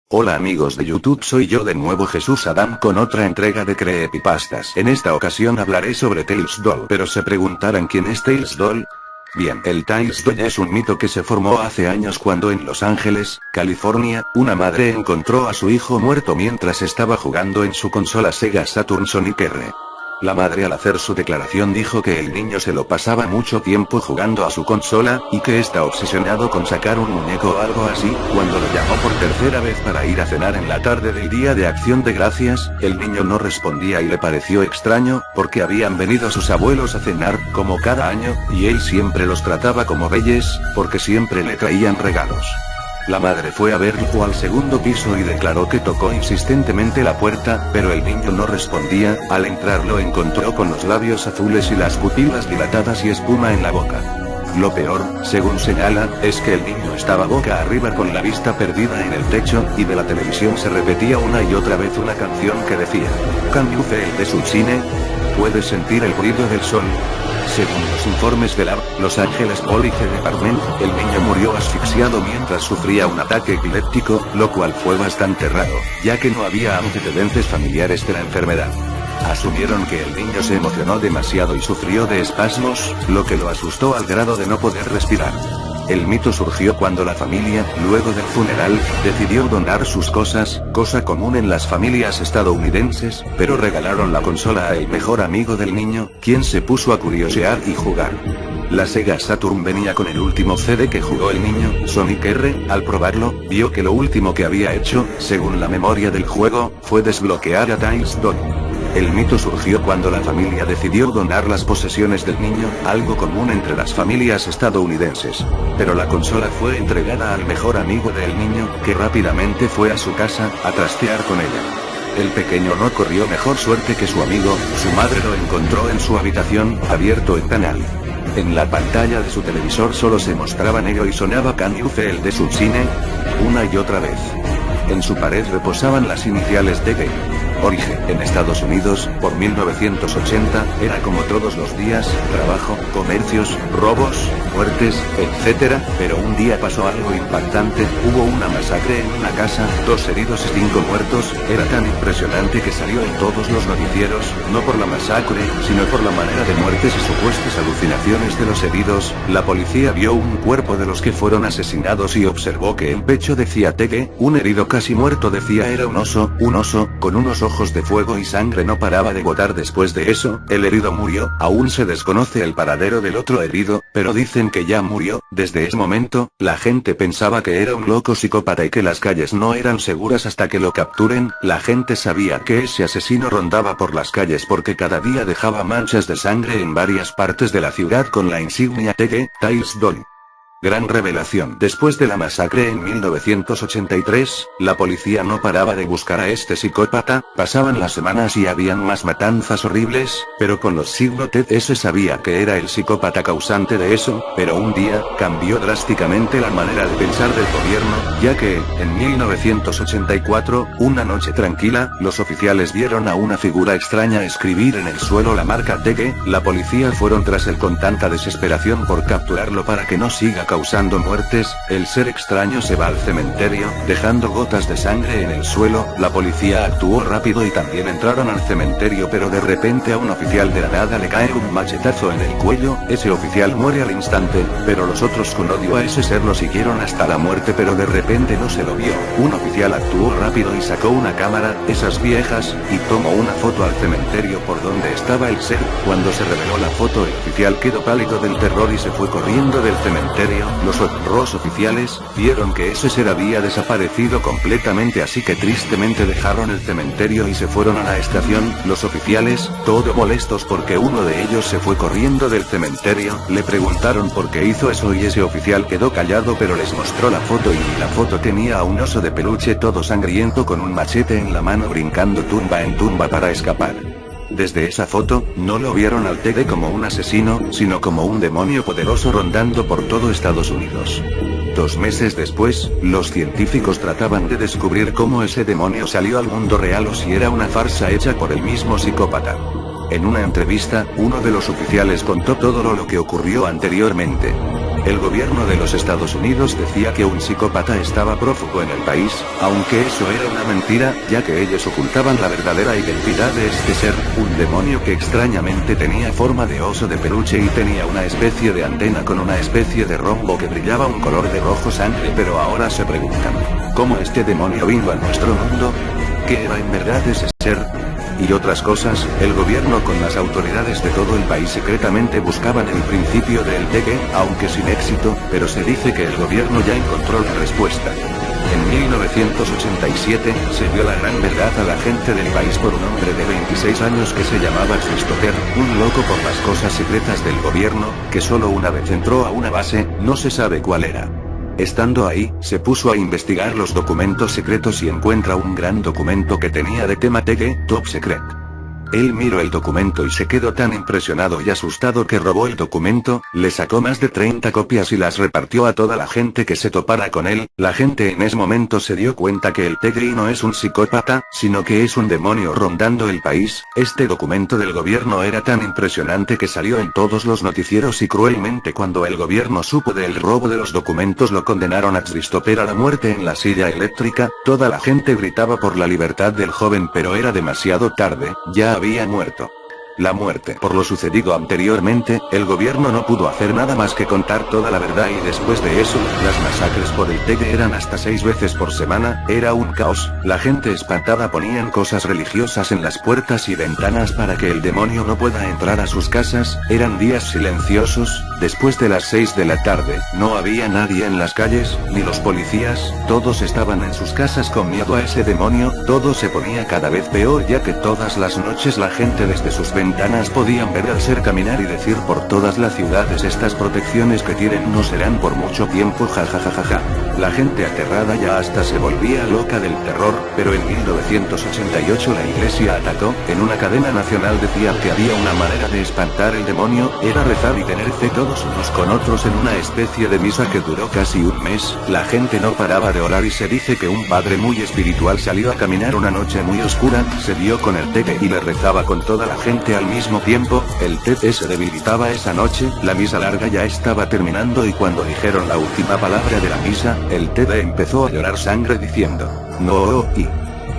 Hola amigos de YouTube, soy yo de nuevo Jesús Adam con otra entrega de Creepypastas. En esta ocasión hablaré sobre Tales Doll. Pero se preguntarán ¿quién es Tales Doll? Bien, el Tales Doll es un mito que se formó hace años cuando en Los Ángeles, California, una madre encontró a su hijo muerto mientras estaba jugando en su consola Sega Saturn Sonic R. La madre al hacer su declaración dijo que el niño se lo pasaba mucho tiempo jugando a su consola, y que está obsesionado con sacar un muñeco o algo así. Cuando lo llamó por tercera vez para ir a cenar en la tarde del Día de Acción de Gracias, el niño no respondía y le pareció extraño, porque habían venido sus abuelos a cenar, como cada año, y él siempre los trataba como reyes, porque siempre le traían regalos. La madre fue a verlo al segundo piso y declaró que tocó insistentemente la puerta, pero el niño no respondía. Al entrar lo encontró con los labios azules y las pupilas dilatadas y espuma en la boca. Lo peor, según señala, es que el niño estaba boca arriba con la vista perdida en el techo, y de la televisión se repetía una y otra vez una canción que decía: "Can you feel the sunshine? ¿Puedes sentir el ruido del sol?". Según los informes de la Los Angeles Police Department, el niño murió asfixiado mientras sufría un ataque epiléptico, lo cual fue bastante raro, ya que no había antecedentes familiares de la enfermedad. Asumieron que el niño se emocionó demasiado y sufrió de espasmos, lo que lo asustó al grado de no poder respirar. El mito surgió cuando la familia, luego del funeral, decidió donar sus cosas, cosa común en las familias estadounidenses, pero regalaron la consola al mejor amigo del niño, quien se puso a curiosear y jugar. La Sega Saturn venía con el último CD que jugó el niño, Sonic R. Al probarlo, vio que lo último que había hecho, según la memoria del juego, fue desbloquear a Tales Doll. El mito surgió cuando la familia decidió donar las posesiones del niño, algo común entre las familias estadounidenses. Pero la consola fue entregada al mejor amigo del niño, que rápidamente fue a su casa, a trastear con ella. El pequeño no corrió mejor suerte que su amigo. Su madre lo encontró en su habitación, abierto el canal. En la pantalla de su televisor solo se mostraba negro y sonaba Can You Feel the Sunshine una y otra vez. En su pared reposaban las iniciales de Game. Origen en Estados Unidos, por 1980, era como todos los días: trabajo, comercios, robos, muertes, etc. Pero un día pasó algo impactante. Hubo una masacre en una casa, 2 heridos y 5 muertos. Era tan impresionante que salió en todos los noticieros, no por la masacre, sino por la manera de muertes y supuestas alucinaciones de los heridos. La policía vio un cuerpo de los que fueron asesinados y observó que el pecho decía Tegue, un herido casi muerto decía era un oso, con unos ojos de fuego y sangre no paraba de gotar. Después de eso, el herido murió. Aún se desconoce el paradero del otro herido, pero dicen que ya murió. Desde ese momento, la gente pensaba que era un loco psicópata y que las calles no eran seguras hasta que lo capturen. La gente sabía que ese asesino rondaba por las calles porque cada día dejaba manchas de sangre en varias partes de la ciudad con la insignia Tegue, Tales Doll. Gran revelación. Después de la masacre en 1983, la policía no paraba de buscar a este psicópata. Pasaban las semanas y habían más matanzas horribles, pero con los siglos se sabía que era el psicópata causante de eso. Pero un día, cambió drásticamente la manera de pensar del gobierno, ya que, en 1984, una noche tranquila, los oficiales vieron a una figura extraña escribir en el suelo la marca Tegue. La policía fueron tras él con tanta desesperación por capturarlo para que no siga causando muertes. El ser extraño se va al cementerio, dejando gotas de sangre en el suelo. La policía actuó rápido y también entraron al cementerio, pero de repente a un oficial de la nada le cae un machetazo en el cuello. Ese oficial muere al instante, pero los otros con odio a ese ser lo siguieron hasta la muerte, pero de repente no se lo vio. Un oficial actuó rápido y sacó una cámara, esas viejas, y tomó una foto al cementerio por donde estaba el ser. Cuando se reveló la foto, el oficial quedó pálido del terror y se fue corriendo del cementerio. Los otros oficiales vieron que ese ser había desaparecido completamente, así que tristemente dejaron el cementerio y se fueron a la estación. Los oficiales, todo molestos porque uno de ellos se fue corriendo del cementerio, le preguntaron por qué hizo eso y ese oficial quedó callado, pero les mostró la foto y la foto tenía a un oso de peluche todo sangriento con un machete en la mano brincando tumba en tumba para escapar. Desde esa foto, no lo vieron al Tegue como un asesino, sino como un demonio poderoso rondando por todo Estados Unidos. 2 meses después, los científicos trataban de descubrir cómo ese demonio salió al mundo real o si era una farsa hecha por el mismo psicópata. En una entrevista, uno de los oficiales contó todo lo que ocurrió anteriormente. El gobierno de los Estados Unidos decía que un psicópata estaba prófugo en el país, aunque eso era una mentira, ya que ellos ocultaban la verdadera identidad de este ser, un demonio que extrañamente tenía forma de oso de peluche y tenía una especie de antena con una especie de rombo que brillaba un color de rojo sangre. Pero ahora se preguntan, ¿cómo este demonio vino a nuestro mundo? ¿Qué era en verdad ese ser? Y otras cosas, el gobierno con las autoridades de todo el país secretamente buscaban el principio del TG, aunque sin éxito, pero se dice que el gobierno ya encontró la respuesta. En 1987, se dio la gran verdad a la gente del país por un hombre de 26 años que se llamaba Christopher, un loco por las cosas secretas del gobierno, que solo una vez entró a una base, no se sabe cuál era. Estando ahí, se puso a investigar los documentos secretos y encuentra un gran documento que tenía de tema TG, Top Secret. Él miró el documento y se quedó tan impresionado y asustado que robó el documento, le sacó más de 30 copias y las repartió a toda la gente que se topara con él. La gente en ese momento se dio cuenta que el Tegri no es un psicópata, sino que es un demonio rondando el país. Este documento del gobierno era tan impresionante que salió en todos los noticieros y cruelmente cuando el gobierno supo del robo de los documentos lo condenaron a Christopher a la muerte en la silla eléctrica. Toda la gente gritaba por la libertad del joven, pero era demasiado tarde, ya había muerto. La muerte. Por lo sucedido anteriormente, el gobierno no pudo hacer nada más que contar toda la verdad y después de eso, las masacres por el TG eran hasta 6 veces por semana, era un caos, la gente espantada ponían cosas religiosas en las puertas y ventanas para que el demonio no pueda entrar a sus casas, eran días silenciosos, después de las 6 de la tarde, no había nadie en las calles, ni los policías, todos estaban en sus casas con miedo a ese demonio, todo se ponía cada vez peor ya que todas las noches la gente desde sus ventanas podían ver al ser caminar y decir por todas las ciudades estas protecciones que tienen no serán por mucho tiempo jajajajaja. La gente aterrada ya hasta se volvía loca del terror, pero en 1988 la iglesia atacó, en una cadena nacional decía que había una manera de espantar el demonio, era rezar y tener fe todos unos con otros en una especie de misa que duró casi un mes, la gente no paraba de orar y se dice que un padre muy espiritual salió a caminar una noche muy oscura, se vio con el TG y le rezaba con toda la gente al mismo tiempo, el TG se debilitaba esa noche, la misa larga ya estaba terminando y cuando dijeron la última palabra de la misa, el TG empezó a llorar sangre diciendo, no, y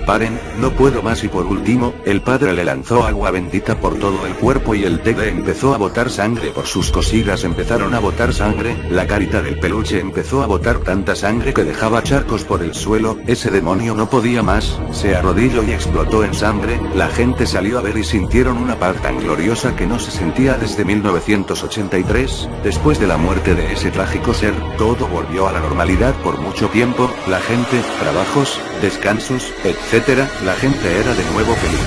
paren, no puedo más y por último, el padre le lanzó agua bendita por todo el cuerpo y el TG empezó a botar sangre por sus costillas empezaron a botar sangre, la carita del peluche empezó a botar tanta sangre que dejaba charcos por el suelo, ese demonio no podía más, se arrodilló y explotó en sangre, la gente salió a ver y sintieron una paz tan gloriosa que no se sentía desde 1983, después de la muerte de ese trágico ser, todo volvió a la normalidad por mucho tiempo, la gente, trabajos, descansos, etc. La gente era de nuevo feliz.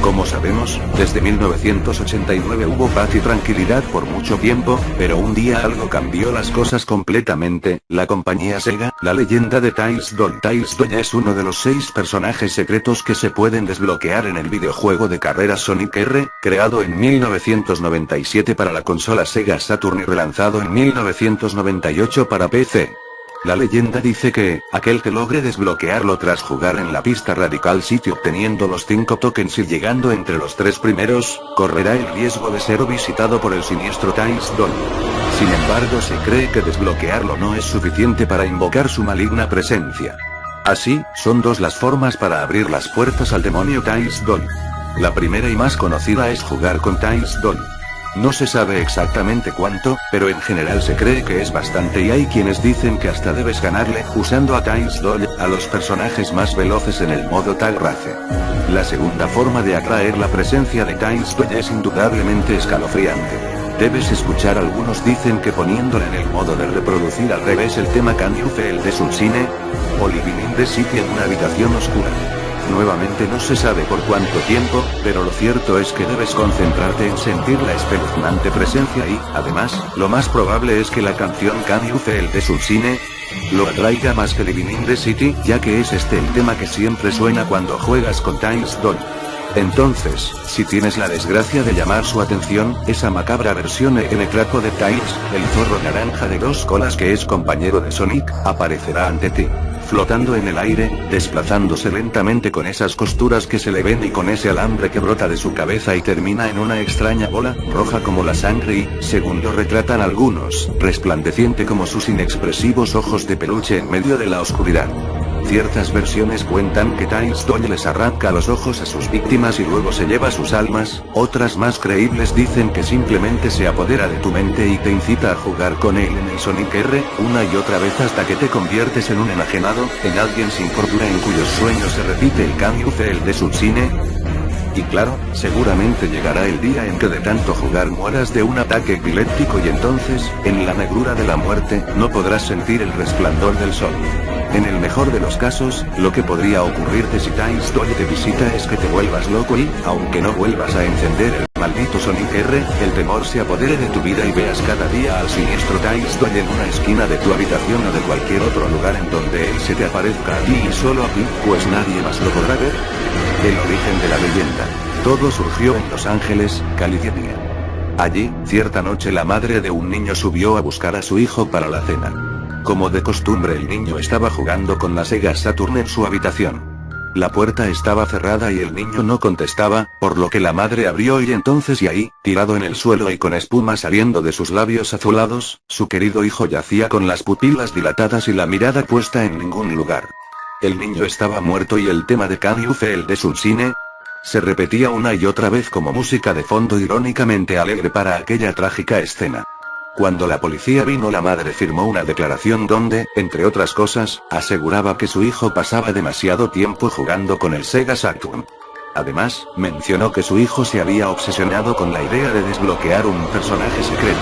Como sabemos, desde 1989 hubo paz y tranquilidad por mucho tiempo, pero un día algo cambió las cosas completamente, la compañía Sega, la leyenda de Tails Doll. Tails Doll es uno de los 6 personajes secretos que se pueden desbloquear en el videojuego de carreras Sonic R, creado en 1997 para la consola Sega Saturn y relanzado en 1998 para PC. La leyenda dice que, aquel que logre desbloquearlo tras jugar en la pista Radical City obteniendo los 5 tokens y llegando entre los 3 primeros, correrá el riesgo de ser visitado por el siniestro Tails Doll. Sin embargo se cree que desbloquearlo no es suficiente para invocar su maligna presencia. Así, son 2 las formas para abrir las puertas al demonio Tails Doll. La primera y más conocida es jugar con Tails Doll. No se sabe exactamente cuánto, pero en general se cree que es bastante y hay quienes dicen que hasta debes ganarle, usando a Tails Doll, a los personajes más veloces en el modo Tag Race. La segunda forma de atraer la presencia de Tails Doll es indudablemente escalofriante. Debes escuchar, algunos dicen que poniéndola en el modo de reproducir al revés el tema Can You Feel the Sunshine? O Living in the City en una habitación oscura. Nuevamente no se sabe por cuánto tiempo, pero lo cierto es que debes concentrarte en sentir la espeluznante presencia y, además, lo más probable es que la canción Can You Feel the Sunshine? Lo atraiga más que Living in the City, ya que es este el tema que siempre suena cuando juegas con Tails Doll. Entonces, si tienes la desgracia de llamar su atención, esa macabra versión en trapo de Tails, el zorro naranja de 2 colas que es compañero de Sonic, aparecerá ante ti. flotando en el aire, desplazándose lentamente con esas costuras que se le ven y con ese alambre que brota de su cabeza y termina en una extraña bola, roja como la sangre y, según lo retratan algunos, resplandeciente como sus inexpresivos ojos de peluche en medio de la oscuridad. Ciertas versiones cuentan que Tails Doll les arranca los ojos a sus víctimas y luego se lleva sus almas, otras más creíbles dicen que simplemente se apodera de tu mente y te incita a jugar con él en el Sonic R, una y otra vez hasta que te conviertes en un enajenado, en alguien sin cordura en cuyos sueños se repite el Can-You Feel de Sub-Zine. Y claro, seguramente llegará el día en que de tanto jugar mueras de un ataque epiléptico y entonces, en la negrura de la muerte, no podrás sentir el resplandor del sol. En el mejor de los casos, lo que podría ocurrirte si Tails Doll te visita es que te vuelvas loco y, aunque no vuelvas a encender el maldito Sonic R, el temor se apodere de tu vida y veas cada día al siniestro Tails Doll en una esquina de tu habitación o de cualquier otro lugar en donde él se te aparezca a ti y solo a ti, pues nadie más lo podrá ver. El origen de la leyenda. Todo surgió en Los Ángeles, California. Allí, cierta noche la madre de un niño subió a buscar a su hijo para la cena. Como de costumbre el niño estaba jugando con la Sega Saturn en su habitación. La puerta estaba cerrada y el niño no contestaba, por lo que la madre abrió y entonces ahí, tirado en el suelo y con espuma saliendo de sus labios azulados, su querido hijo yacía con las pupilas dilatadas y la mirada puesta en ningún lugar. El niño estaba muerto y el tema de Can-You Feel de Sub-Zine se repetía una y otra vez como música de fondo irónicamente alegre para aquella trágica escena. Cuando la policía vino, la madre firmó una declaración donde, entre otras cosas, aseguraba que su hijo pasaba demasiado tiempo jugando con el Sega Saturn. Además, mencionó que su hijo se había obsesionado con la idea de desbloquear un personaje secreto.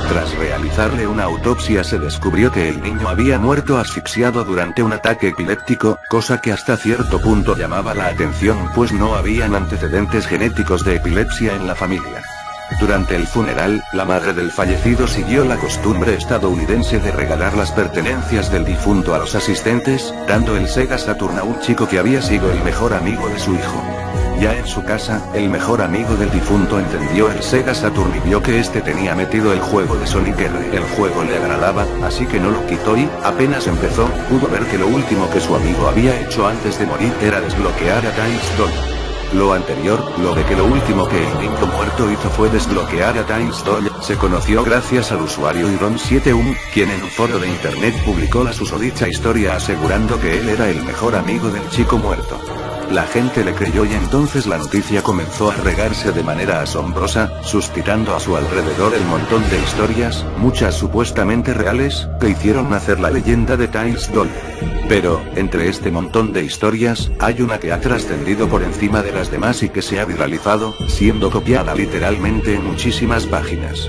Tras realizarle una autopsia se descubrió que el niño había muerto asfixiado durante un ataque epiléptico, cosa que hasta cierto punto llamaba la atención pues no habían antecedentes genéticos de epilepsia en la familia. Durante el funeral, la madre del fallecido siguió la costumbre estadounidense de regalar las pertenencias del difunto a los asistentes, dando el Sega Saturn a un chico que había sido el mejor amigo de su hijo. Ya en su casa, el mejor amigo del difunto entendió el Sega Saturn y vio que este tenía metido el juego de Sonic R. El juego le agradaba, así que no lo quitó y, apenas empezó, pudo ver que lo último que su amigo había hecho antes de morir era desbloquear a Tails Doll. Lo anterior, lo de que lo último que el niño muerto hizo fue desbloquear a Tails Doll, se conoció gracias al usuario Iron71, quien en un foro de internet publicó la susodicha historia asegurando que él era el mejor amigo del chico muerto. La gente le creyó y entonces la noticia comenzó a regarse de manera asombrosa, suscitando a su alrededor el montón de historias, muchas supuestamente reales, que hicieron nacer la leyenda de Tails Doll. Pero, entre este montón de historias, hay una que ha trascendido por encima de las demás y que se ha viralizado, siendo copiada literalmente en muchísimas páginas.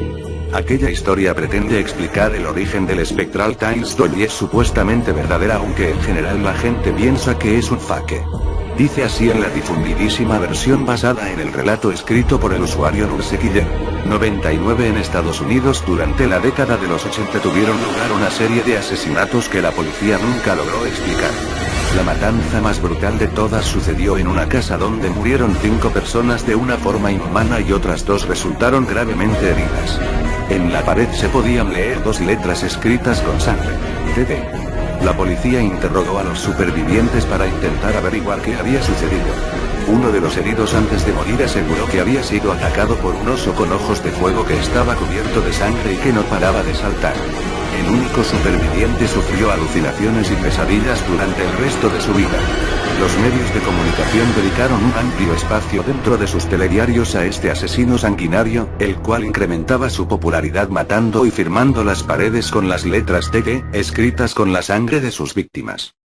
Aquella historia pretende explicar el origen del espectral Tails Doll y es supuestamente verdadera, aunque en general la gente piensa que es un fake. Dice así en la difundidísima versión basada en el relato escrito por el usuario Nursekiller. 99 En Estados Unidos durante la década de los 80 tuvieron lugar una serie de asesinatos que la policía nunca logró explicar. La matanza más brutal de todas sucedió en una casa donde murieron 5 personas de una forma inhumana y otras 2 resultaron gravemente heridas. En la pared se podían leer 2 letras escritas con sangre. TD. La policía interrogó a los supervivientes para intentar averiguar qué había sucedido. Uno de los heridos antes de morir aseguró que había sido atacado por un oso con ojos de fuego que estaba cubierto de sangre y que no paraba de saltar. El único superviviente sufrió alucinaciones y pesadillas durante el resto de su vida. Los medios de comunicación dedicaron un amplio espacio dentro de sus telediarios a este asesino sanguinario, el cual incrementaba su popularidad matando y firmando las paredes con las letras TG, escritas con la sangre de sus víctimas.